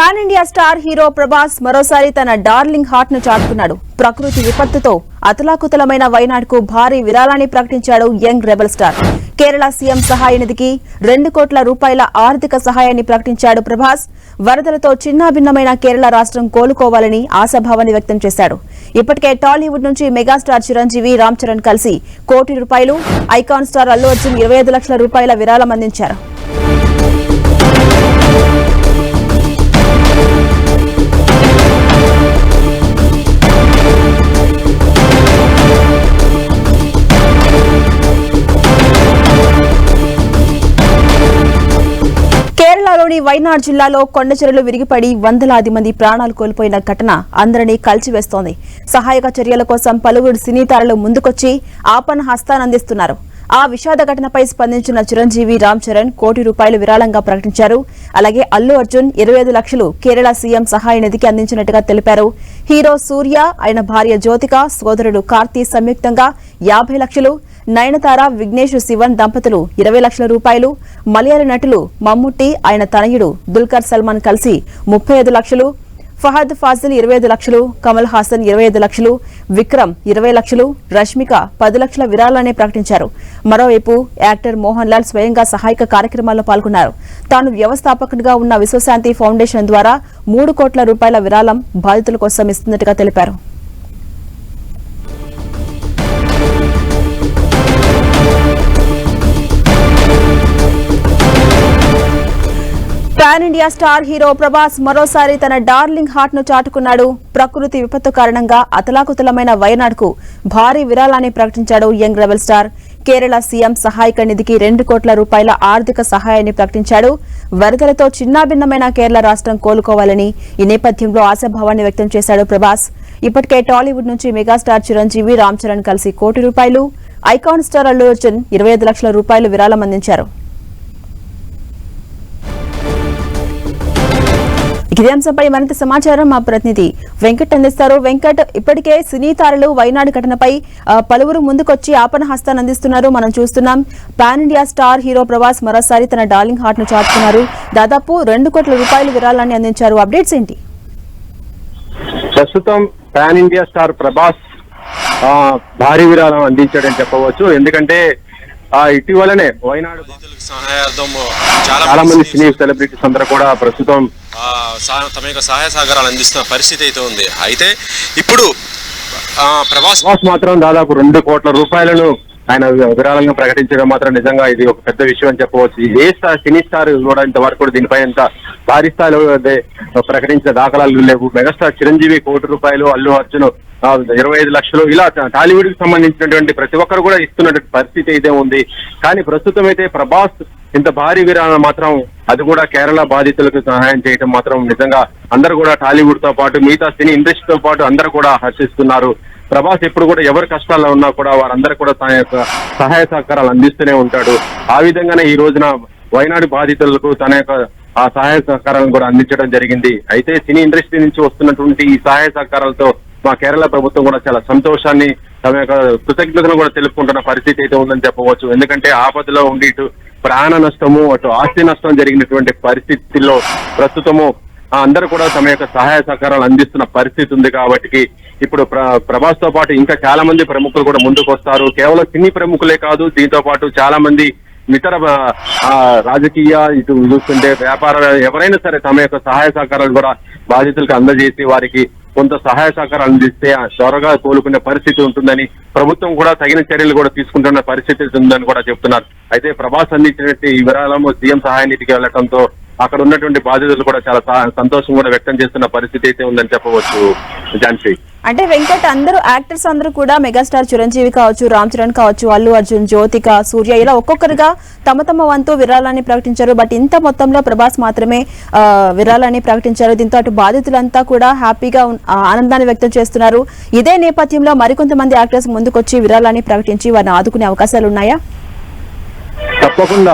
Pan India star hero Prabhas మరోసారి తన darling heart ను చాటుకున్నాడు. ప్రకృతి విపత్తుతో అతలాకుతలమైన వైనాడ్కు భారీ విరాళాన్ని ప్రకటించాడు young rebel star. Kerala CM సహాయ నిధికి 2 కోట్ల రూపాయల ఆర్థిక సహాయాన్ని ప్రకటించాడు ప్రభాస్. వరదలతో చిన్నాభిన్నమైన కేరళ రాష్ట్రం కోలుకోవాలని ఆశాభావాన్ని వ్యక్తం చేశాడు. ఇప్పటికే టాలీవుడ్ నుంచి మెగాస్టార్ చిరంజీవి, రామ్ చరణ్ కలిసి ₹1 కోటి, ఐకాన్ స్టార్ అల్లు అర్జున్ 25 లక్షల రూపాయల విరాళం అందించారు. కేరళలోని వైనాడ్ జిల్లాలో కొండచెరలు విరిగిపడి వందలాది మంది ప్రాణాలు కోల్పోయిన ఘటన అందరినీ కలిచివేస్తోంది. సహాయక చర్యల కోసం పలువురు సినీ తారలు ముందుకొచ్చి ఆపన్న హస్తానందిస్తున్నారు. ఆ విషాద ఘటనపై స్పందించిన చిరంజీవి, రామ్ చరణ్ ₹1 కోటి విరాళంగా ప్రకటించారు. అలాగే అల్లు అర్జున్ 25 లక్షలు కేరళ సీఎం సహాయ నిధికి అందించినట్టుగా తెలిపారు. హీరో సూర్య, ఆయన భార్య జ్యోతిక, సోదరుడు కార్తీ సంయుక్తంగా 50 లక్షలు, నయనతార, విఘ్నేష్ శివన్ దంపతులు 20 లక్షల రూపాయలు, మలయాళ నటులు మమ్ముట్టి, ఆయన తనయుడు దుల్కర్ సల్మాన్ కలిసి 35 లక్షలు, ఫహద్ ఫాజిల్ 25 లక్షలు, కమల్ హాసన్ 25 లక్షలు, విక్రమ్ 20 లక్షలు, రష్మిక 10 లక్షల విరాళాన్ని ప్రకటించారు. మరోవైపు యాక్టర్ మోహన్ లాల్ స్వయంగా సహాయక కార్యక్రమాల్లో పాల్గొన్నారు. తాను వ్యవస్థాపకుడిగా ఉన్న విశ్వశాంతి ఫౌండేషన్ ద్వారా ₹3 కోట్ల విరాళం బాధితుల కోసం ఇస్తున్నట్టుగా తెలిపారు. Pan India star hero Prabhas మరోసారి తన డార్లింగ్ హార్ట్ ను చాటుకున్నాడు. ప్రకృతి విపత్తు కారణంగా అతలాకుతలమైన వయనాడ్కు భారీ విరాళాన్ని ప్రకటించాడు young rebel star. Kerala CM సహాయక నిధికి ₹2 కోట్ల రూపాయల ఆర్థిక సహాయాన్ని ప్రకటించాడు. వరదలతో చిన్నాభిన్నమైన కేరళ రాష్ట్రం కోలుకోవాలని ఈ నేపథ్యంలో ఆశాభావాన్ని వ్యక్తం చేశాడు ప్రభాస్. ఇప్పటికే టాలీవుడ్ నుంచి మెగాస్టార్ చిరంజీవి, రామ్ చరణ్ కలిసి ₹1 కోటి, ఐకాన్ స్టార్ అల్లు అర్జున్ 25 లక్షల రూపాయలు విరాళం అందించారు. ఇదే అంశంపై మరింత సమాచారం మా ప్రతినిధి వెంకట్ అందిస్తారు. వెంకట్, ఇప్పటికే సినీ తారలు వైనాడు ఘటనపై పలువురు ముందుకొచ్చి ఆపన్న హస్తాన్ని అందిస్తున్నారు. మనం చూస్తున్నాం pan India star hero Prabhas మరోసారి తన డార్లింగ్ హార్ట్ ను చాటుకున్నారు. దాదాపు ₹2 కోట్ల విరాళాన్ని అందించారు. అప్డేట్స్ ఏంటి? ప్రస్తుతం పాన్ ఇండియా స్టార్ ప్రభాస్ భారీ విరాళం అందించాడని చెప్పవచ్చు. ఎందుకంటే ఇటీవలనే వైనాడు సహాయార్థం చాలా మంది సినీ సెలబ్రిటీస్ అందరూ కూడా ప్రస్తుతం తమ యొక్క సహాయ సహకారాలు అందిస్తున్న పరిస్థితి అయితే ఉంది. అయితే ఇప్పుడు ప్రభాస్ మాత్రం దాదాపు ₹2 కోట్ల ఆయన విరాళంగా ప్రకటించడం మాత్రం నిజంగా ఇది ఒక పెద్ద విషయం అని చెప్పవచ్చు. ఏ సినీ స్టార్ కూడా ఇంతవరకు కూడా దీనిపై ఇంత భారీ స్థాయిలో ప్రకటించిన దాఖలాలు లేవు. మెగాస్టార్ చిరంజీవి ₹1 కోటి, అల్లు అర్జున్ 25 లక్షలు, ఇలా టాలీవుడ్ కి సంబంధించినటువంటి ప్రతి ఒక్కరు కూడా ఇస్తున్నటువంటి పరిస్థితి అయితే ఉంది. కానీ ప్రస్తుతం అయితే ప్రభాస్ ఇంత భారీ విరాళం మాత్రం, అది కూడా కేరళ బాధితులకు సహాయం చేయడం మాత్రం నిజంగా అందరూ కూడా టాలీవుడ్ తో పాటు మిగతా సినీ ఇండస్ట్రీతో పాటు అందరూ కూడా హర్షిస్తున్నారు. ప్రభాస్ ఎప్పుడు కూడా ఎవరి కష్టాల్లో ఉన్నా కూడా వారందరూ కూడా తన యొక్క సహాయ సహకారాలు అందిస్తూనే ఉంటాడు. ఆ విధంగానే ఈ రోజున వైనాడు బాధితులకు తన యొక్క ఆ సహాయ సహకారాలను కూడా అందించడం జరిగింది. అయితే సినీ ఇండస్ట్రీ నుంచి వస్తున్నటువంటి ఈ సహాయ సహకారాలతో మా కేరళ ప్రభుత్వం కూడా చాలా సంతోషాన్ని, తమ యొక్క కృతజ్ఞతను కూడా తెలుపుకుంటున్న పరిస్థితి అయితే ఉందని చెప్పవచ్చు. ఎందుకంటే ఆపదలో ఉండి ఇటు ప్రాణ నష్టము, అటు ఆస్తి నష్టం జరిగినటువంటి పరిస్థితుల్లో ప్రస్తుతము అందరూ కూడా తమ యొక్క సహాయ సహకారాలు అందిస్తున్న పరిస్థితి ఉంది. కాబట్టి ఇప్పుడు ప్రభాస్ తో పాటు ఇంకా చాలా మంది ప్రముఖులు కూడా ముందుకు వస్తారు. కేవలం సినీ ప్రముఖులే కాదు, దీంతో పాటు చాలా మంది ఇతర రాజకీయ, ఇటు చూస్తుంటే వ్యాపార, ఎవరైనా సరే తమ యొక్క సహాయ సహకారాలు కూడా బాధితులకు అందజేసి వారికి కొంత సహాయ సహకారాలు అందిస్తే త్వరగా కోలుకునే పరిస్థితి ఉంటుందని ప్రభుత్వం కూడా తగిన చర్యలు కూడా తీసుకుంటున్న పరిస్థితి ఉందని కూడా చెప్తున్నారు. అయితే ప్రభాస్ అందించినట్టు ఈ విరాళము సీఎం సహాయ నిధికి వెళ్లడంతో అక్కడ ఉన్నటువంటి బాధితులు కూడా చాలా సంతోషం కూడా వ్యక్తం చేస్తున్న పరిస్థితి అయితే ఉందని చెప్పవచ్చు. ఝాన్సీ, అంటే వెంకట్, అందరూ యాక్టర్స్ అందరూ కూడా మెగాస్టార్ చిరంజీవి కావచ్చు, రామ్ చరణ్ కావచ్చు, అల్లు అర్జున్, జ్యోతిక, సూర్య ఇలా ఒక్కొక్కరుగా తమ వంతు విరాళాన్ని ప్రకటించారు. బట్ ఇంత మొత్తంలో ప్రభాస్ మాత్రమే విరాళాన్ని ప్రకటించారు. దీంతో అటు బాధితులంతా కూడా హ్యాపీగా ఆనందాన్ని వ్యక్తం చేస్తున్నారు. ఇదే నేపథ్యంలో మరికొంతమంది యాక్టర్స్ ముందుకొచ్చి విరాళాన్ని ప్రకటించి వారిని ఆదుకునే అవకాశాలు ఉన్నాయా? తప్పకుండా.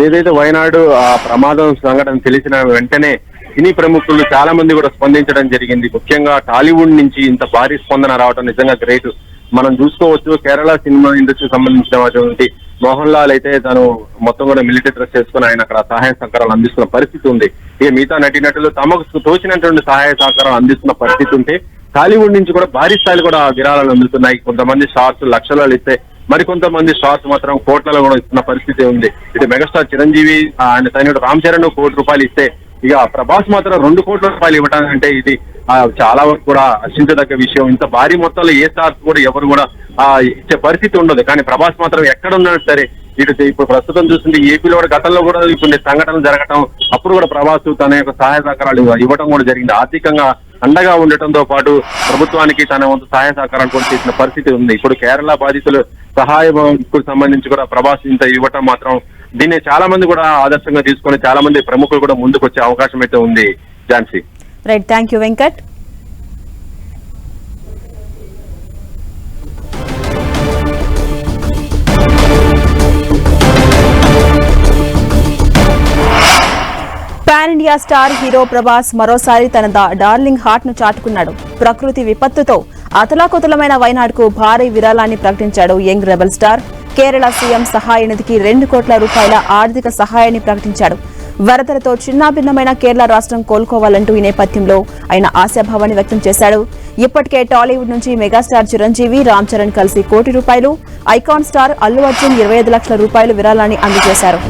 ఏదైతే వైనాడు ఆ ప్రమాదం సంఘటన తెలిసిన వెంటనే సినీ ప్రముఖులు చాలా మంది కూడా స్పందించడం జరిగింది. ముఖ్యంగా టాలీవుడ్ నుంచి ఇంత భారీ స్పందన రావడం నిజంగా గ్రేట్. మనం చూసుకోవచ్చు కేరళ సినిమా ఇండస్ట్రీకి సంబంధించినటువంటి మోహన్ లాల్ అయితే తను మొత్తం కూడా మిలిటరీ డ్రెస్ చేసుకుని ఆయన అక్కడ సహాయ సహకారాలు అందిస్తున్న పరిస్థితి ఉంది. ఇక మిగతా నటీనటులు తమకు తోచినటువంటి సహాయ సహకారాలు అందిస్తున్న పరిస్థితి ఉంటే టాలీవుడ్ నుంచి కూడా భారీ స్థాయిలో కూడా విరాళాలు అందుతున్నాయి. కొంతమంది స్టార్స్ లక్షలలో ఇస్తే మరికొంతమంది స్టార్స్ మాత్రం కోట్లలో కూడా ఇస్తున్న పరిస్థితి ఉంది. ఇటు మెగాస్టార్ చిరంజీవి ఆయన సైనికుడు రామ్ చరణ్ ₹1 ఇస్తే ఇక ప్రభాస్ మాత్రం ₹2 కోట్ల ఇవ్వటానంటే ఇది చాలా వరకు కూడా హర్షించదగ్గ విషయం. ఇంత భారీ మొత్తంలో ఏ స్టార్స్ కూడా ఎవరు కూడా ఇచ్చే పరిస్థితి ఉండదు. కానీ ప్రభాస్ మాత్రం ఎక్కడ ఉన్నా సరే ఇటు ఇప్పుడు ప్రస్తుతం చూస్తుంటే ఏపీలో కూడా గతంలో కూడా కొన్ని సంఘటనలు జరగటం అప్పుడు కూడా ప్రభాస్ తన యొక్క సహాయ సహకారాలు ఇవ్వడం కూడా జరిగింది. ఆర్థికంగా అండగా ఉండటంతో పాటు ప్రభుత్వానికి తన వంతు సహాయ సహకారాలు కూడా చేసిన పరిస్థితి ఉంది. ఇప్పుడు కేరళ బాధితులు సహాయంకు సంబంధించి కూడా ప్రభాస్ ఇంత ఇవ్వటం మాత్రం దీన్ని చాలా మంది కూడా ఆదర్శంగా తీసుకొని చాలా మంది ప్రముఖులు కూడా ముందుకు వచ్చే అవకాశం అయితే ఉంది. Jhansi. Right, thank you Venkat. Pan India star hero Prabhas మరోసారి తన డార్లింగ్ హార్ట్ ను చాటుకున్నాడు. ప్రకృతి విపత్తుతో అతలాకుతలమైన వైనాడుకు భారీ విరాళాన్ని ప్రకటించాడు young rebel star. Kerala CM సహాయ నిధికి ₹2 కోట్ల ఆర్థిక సహాయాన్ని ప్రకటించాడు. వరదలతో చిన్నాభిన్నమైన కేరళ రాష్ట్రం కోలుకోవాలంటూ ఈ నేపథ్యంలో ఆయన ఆశాభావాన్ని వ్యక్తం చేశాడు. ఇప్పటికే టాలీవుడ్ నుంచి మెగాస్టార్ చిరంజీవి, రామ్ చరణ్ కలిసి ₹1 కోటి, ఐకాన్ స్టార్ అల్లు అర్జున్ ₹25 లక్షల విరాళాన్ని అందజేశారు.